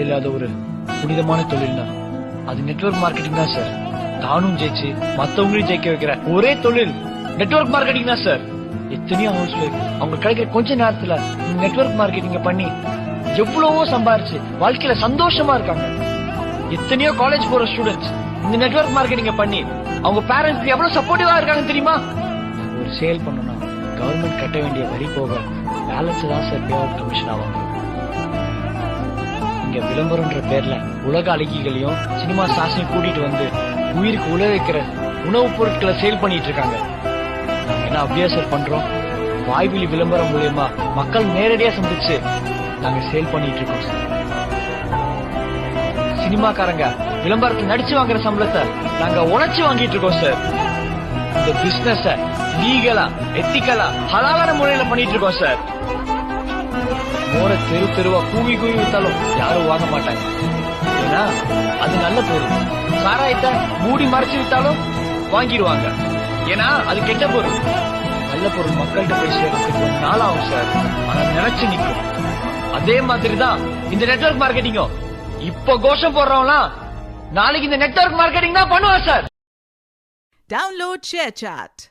இல்லாத ஒரு புனிதமான தொழில்னா அது நெட்வொர்க் மார்க்கெட்டிங் தான் சார். தானும் ஜெயிச்சு மத்தவங்களையும் ஜெயிக்க வைக்கிற ஒரே தொழில் நெட்வொர்க் மார்க்கெட்டிங் தான் சார். எத்தனையோ ஹவுஸ் ஒய்ஃப் அவங்க கிடைக்கிற கொஞ்ச நேரத்துல நெட்வொர்க் மார்க்கெட்டிங்க பண்ணி எவ்வளவோ சம்பாரிச்சு வாழ்க்கையில சந்தோஷமா இருக்காங்க. எத்தனையோ காலேஜ் போற ஸ்டூடெண்ட்ஸ் இந்த நெட்வொர்க் மார்க்கெட்டிங்க பண்ணி அவங்க பேரண்ட்ஸ்க்கு எவ்வளவு சப்போர்ட்டிவா இருக்காங்க தெரியுமா? ஒரு சேல் பண்ணணும்னா கவர்மெண்ட் கட்ட வேண்டிய வரி போக பேலன்ஸ் தான் சார் பே அவுட் கமிஷன் ஆவாங்க. இங்க விளம்பரம்ன்ற பேர்ல உலக அழகிகளையும் சினிமா ஸ்டார்ஸையும் கூட்டிட்டு வந்து உயிருக்கு உழ வைக்கிற உணவுப் பொருட்களை சேல் பண்ணிட்டு இருக்காங்க. நாங்க என்ன அப்படியே சார் பண்றோம்? வாய்வெளி விளம்பரம் மூலியமா மக்கள் நேரடியா சந்திச்சு நாங்க சேல் பண்ணிட்டு இருக்கோம் சார். சினிமாக்காரங்க விளம்பரத்தை நடிச்சு வாங்குற சம்பளத்தை நாங்க உழைச்சு வாங்கிட்டு இருக்கோம் சார். இந்த பிசினஸ் லீகலா எத்திக்கலா ஹலாலான முறையில பண்ணிட்டு இருக்கோம் சார். மோர தெரு தெருவா கூவி கூவி வித்தாலும் யாரும் வாங்க மாட்டாங்க. ஏன்னா அது நல்ல பொருள். சாராயத்தை மூடி மறைச்சு வித்தாலும் வாங்கிடுவாங்க. ஏன்னா அது கெட்ட பொருள். நல்ல பொருள் மக்கள்கிட்ட போய் சேர்றதுக்கு கொஞ்ச நாள் ஆகும் சார். ஆனா நினைச்சு நிக்கும். அதே மாதிரிதான் இந்த நெட்வொர்க் மார்க்கெட்டிங்கும். இப்ப கோஷம் போடுறவங்களாம் நாளைக்கு இந்த நெட்வொர்க் மார்க்கெட்டிங் தான் பண்ணுவாங்க சார். Download ShareChat.